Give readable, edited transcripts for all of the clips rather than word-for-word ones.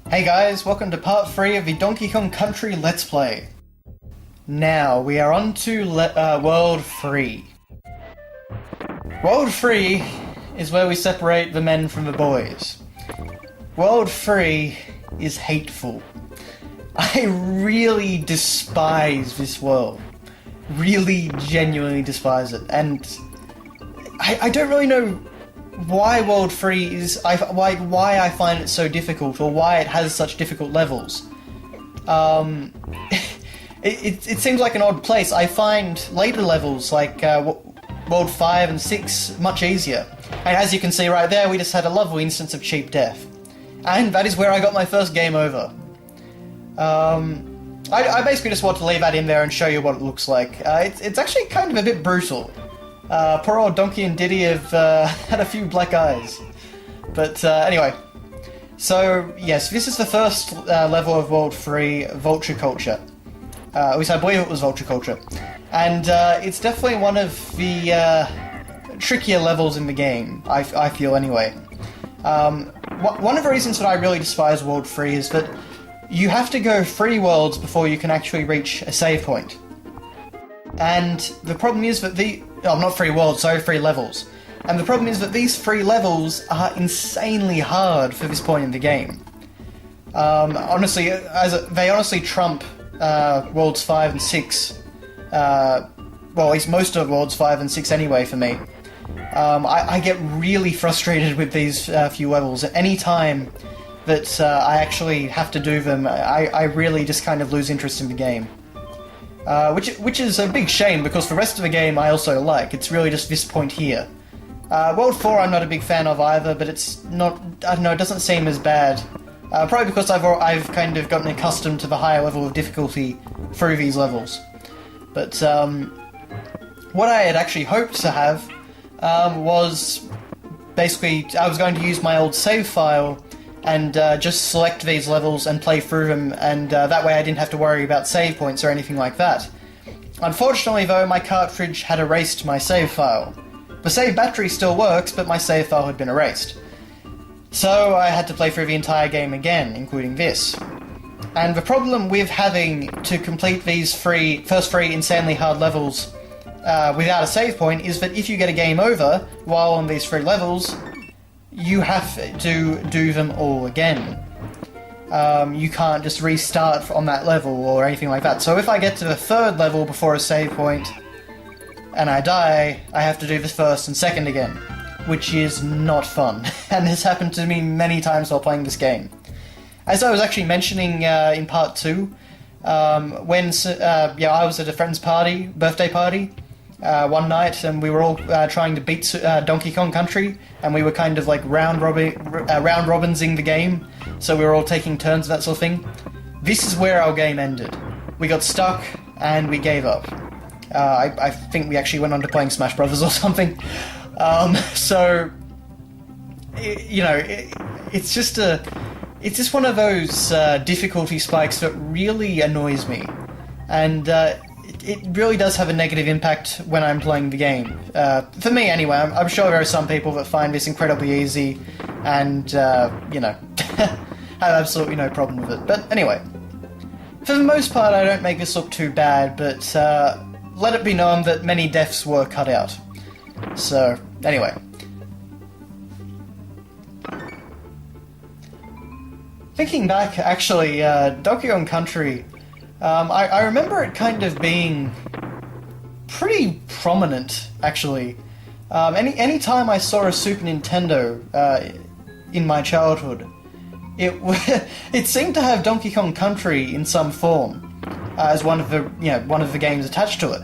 Hey guys, welcome to part 3 of the Donkey Kong Country Let's Play. Now, we are on to World 3. World 3 is where we separate the men from the boys. World 3 is hateful. I really despise this world. Really, genuinely despise it. And I don't really know why World 3 is... why I find it so difficult, or why it has such difficult levels. It seems like an odd place. I find later levels, like World 5 and 6, much easier. And as you can see right there, we just had a lovely instance of cheap death. And that is where I got my first game over. I basically just want to leave that in there and show you what it looks like. It's actually kind of a bit brutal. Poor old Donkey and Diddy have had a few black eyes. But anyway, so yes, this is the first level of World 3, Vulture Culture. At least I believe it was Vulture Culture. And it's definitely one of the trickier levels in the game, I feel anyway. One of the reasons that I really despise World 3 is that you have to go 3 worlds before you can actually reach a save point. And the problem is that not 3 worlds, sorry, 3 levels. And the problem is that these 3 levels are insanely hard for this point in the game. Honestly, they honestly trump Worlds 5 and 6. Well, at least most of Worlds 5 and 6 anyway for me. I get really frustrated with these few levels. At any time that I actually have to do them, I really just kind of lose interest in the game. Which is a big shame, because the rest of the game I also like. It's really just this point here. World 4 I'm not a big fan of either, but it's not... I don't know, it doesn't seem as bad. Probably because I've kind of gotten accustomed to the higher level of difficulty through these levels. But what I had actually hoped to have was basically I was going to use my old save file and just select these levels and play through them, and that way I didn't have to worry about save points or anything like that. Unfortunately though, my cartridge had erased my save file. The save battery still works, but my save file had been erased. So I had to play through the entire game again, including this. And the problem with having to complete these first three insanely hard levels without a save point is that if you get a game over while on these 3 levels, you have to do them all again. You can't just restart on that level or anything like that. So if I get to the 3rd level before a save point and I die, I have to do the 1st and 2nd again, which is not fun. And this happened to me many times while playing this game. As I was actually mentioning in part 2, when I was at a friend's birthday party, one night, and we were all trying to beat Donkey Kong Country, and we were kind of like round robinsing the game, so we were all taking turns and that sort of thing. This is where our game ended. We got stuck, and we gave up. I think we actually went on to playing Smash Brothers or something. So, you know, it's just one of those difficulty spikes that really annoys me, and it really does have a negative impact when I'm playing the game. For me, anyway. I'm sure there are some people that find this incredibly easy and, you know, have absolutely no problem with it. But anyway, for the most part, I don't make this look too bad, but let it be known that many deaths were cut out. So, anyway. Thinking back, actually, Donkey Kong Country... I remember it kind of being pretty prominent, actually. Any time I saw a Super Nintendo in my childhood, it seemed to have Donkey Kong Country in some form as one of the games attached to it.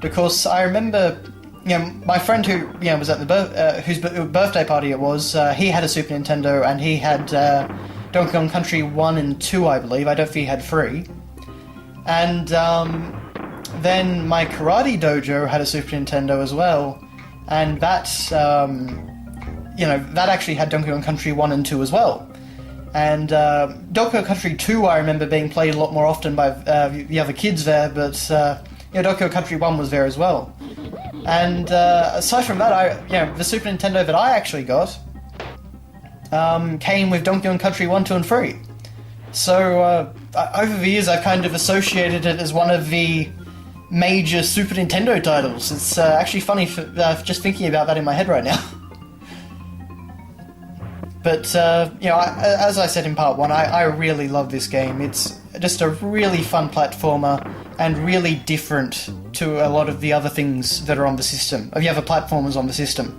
Because I remember, my friend who was at whose birthday party it was, he had a Super Nintendo and he had Donkey Kong Country 1 and 2, I believe. I don't think he had 3. And then my karate dojo had a Super Nintendo as well, and that actually had Donkey Kong Country 1 and 2 as well. And Donkey Kong Country 2 I remember being played a lot more often by the other kids there, but Donkey Kong Country 1 was there as well. And aside from that, the Super Nintendo that I actually got came with Donkey Kong Country 1, 2 and 3. So, over the years, I've kind of associated it as one of the major Super Nintendo titles. It's actually funny for, just thinking about that in my head right now. But, you know, as I said in part 1, I really love this game. It's just a really fun platformer and really different to a lot of the other things that are on the system, of the other platformers on the system.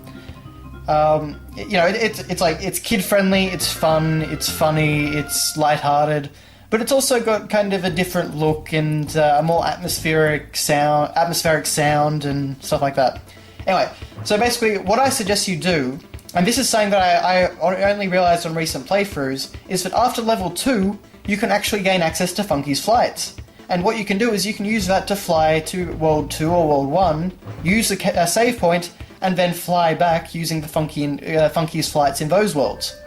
You know, it's like, it's kid-friendly, it's fun, it's funny, it's lighthearted, but it's also got kind of a different look and a more atmospheric sound and stuff like that. Anyway, so basically, what I suggest you do, and this is something that I only realised on recent playthroughs, is that after level 2, you can actually gain access to Funky's flights. And what you can do is you can use that to fly to World 2 or World 1, use a save point, and then fly back using the Funky's flights in those worlds.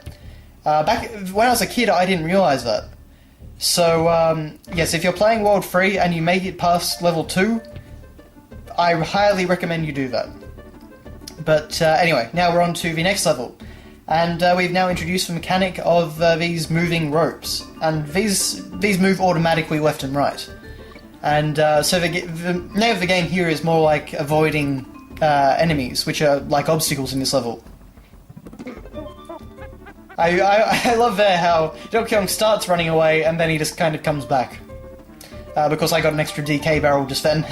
Back when I was a kid, I didn't realise that. So, yes, if you're playing World 3 and you make it past level 2, I highly recommend you do that. But anyway, now we're on to the next level. And we've now introduced the mechanic of these moving ropes. And these move automatically left and right. And so the name of the game here is more like avoiding enemies, which are like obstacles in this level. I love there how Donkey Kong starts running away and then he just kind of comes back. Because I got an extra DK barrel just then.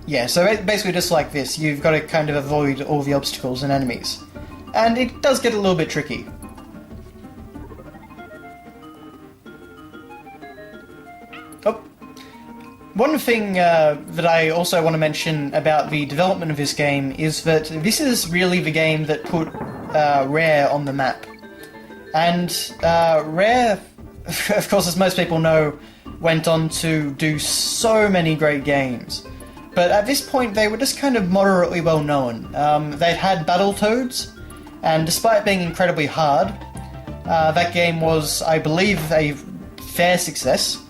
Yeah, so basically just like this, you've got to kind of avoid all the obstacles and enemies. And it does get a little bit tricky. Oh. One thing that I also want to mention about the development of this game is that this is really the game that put Rare on the map. And Rare, of course, as most people know, went on to do so many great games. But at this point, they were just kind of moderately well known. They'd had Battletoads, and despite being incredibly hard, that game was, I believe, a fair success.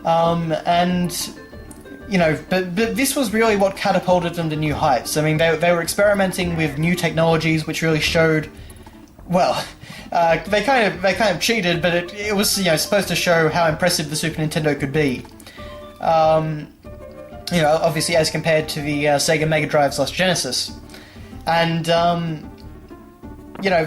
And, you know, but this was really what catapulted them to new heights. I mean, they were experimenting with new technologies, which really showed, well, they kind of cheated, but it was, you know, supposed to show how impressive the Super Nintendo could be. You know, obviously as compared to the Sega Mega Drive / Genesis. And, you know,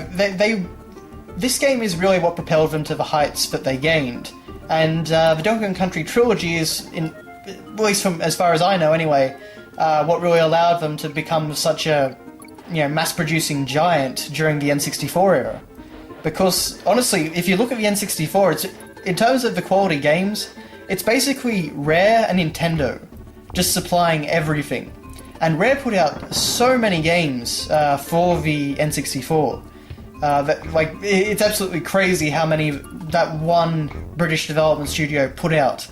this game is really what propelled them to the heights that they gained. And the Donkey Kong Country trilogy is, at least from as far as I know anyway, what really allowed them to become such a, you know, mass-producing giant during the N64 era. Because, honestly, if you look at the N64, it's, in terms of the quality games, it's basically Rare and Nintendo just supplying everything. And Rare put out so many games for the N64 that, like, it's absolutely crazy how many that one British development studio put out,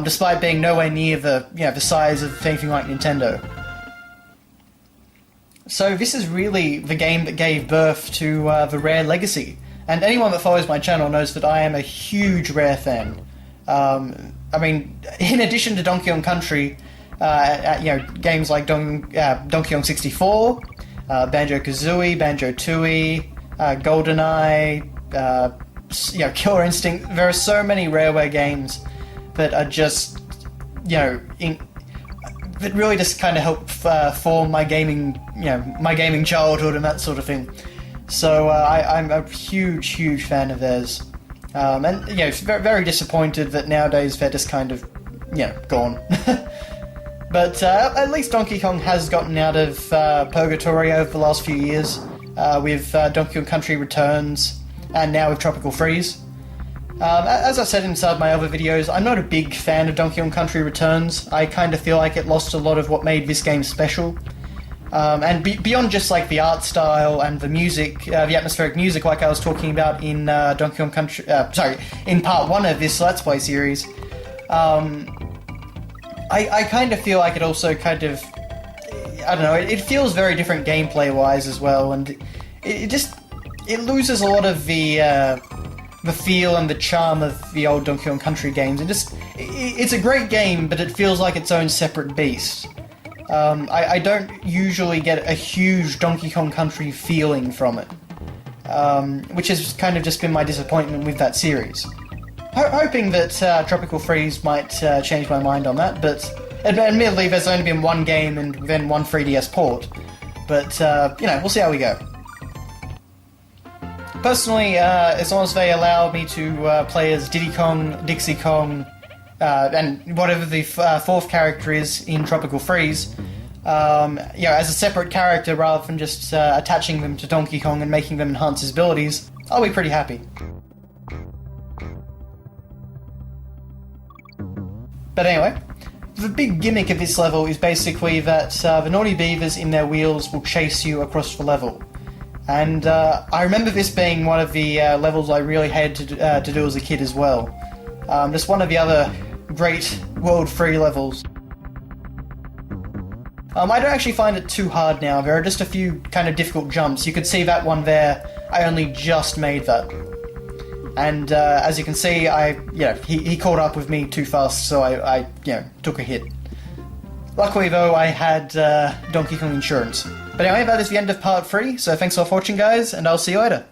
despite being nowhere near the, you know, the size of anything like Nintendo. So this is really the game that gave birth to the Rare legacy. And anyone that follows my channel knows that I am a huge Rare fan. I mean, in addition to Donkey Kong Country, you know, games like Donkey Kong 64, Banjo-Kazooie, Banjo-Tooie, GoldenEye, you know, Killer Instinct. There are so many Rareware games that are just, you know, that really just kind of help form my gaming, you know, my gaming childhood and that sort of thing. So I'm a huge fan of theirs. And, you know, very, very disappointed that nowadays they're just kind of, you know, gone. But at least Donkey Kong has gotten out of purgatory over the last few years, with Donkey Kong Country Returns, and now with Tropical Freeze. As I said inside my other videos, I'm not a big fan of Donkey Kong Country Returns. I kind of feel like it lost a lot of what made this game special. And beyond just like the art style and the music, the atmospheric music, like I was talking about in Donkey Kong Country, in part 1 of this Let's Play series, I kind of feel like it also kind of, I don't know, it feels very different gameplay-wise as well, and it loses a lot of the feel and the charm of the old Donkey Kong Country games. It's a great game, but it feels like its own separate beast. I don't usually get a huge Donkey Kong Country feeling from it. which has kind of just been my disappointment with that series. Hoping that Tropical Freeze might change my mind on that, but admittedly there's only been one game and then one 3DS port, but we'll see how we go. Personally, as long as they allow me to play as Diddy Kong, Dixie Kong, and whatever the fourth character is in Tropical Freeze, as a separate character rather than just attaching them to Donkey Kong and making them enhance his abilities, I'll be pretty happy. But anyway, the big gimmick of this level is basically that the Naughty Beavers in their wheels will chase you across the level. And I remember this being one of the levels I really hated to do as a kid as well. Just one of the other great World 3 levels. I don't actually find it too hard now. There are just a few kind of difficult jumps. You could see that one there. I only just made that. And as you can see, he caught up with me too fast, so I took a hit. Luckily though, I had Donkey Kong insurance. But anyway, that is the end of part 3, so thanks for watching guys, and I'll see you later.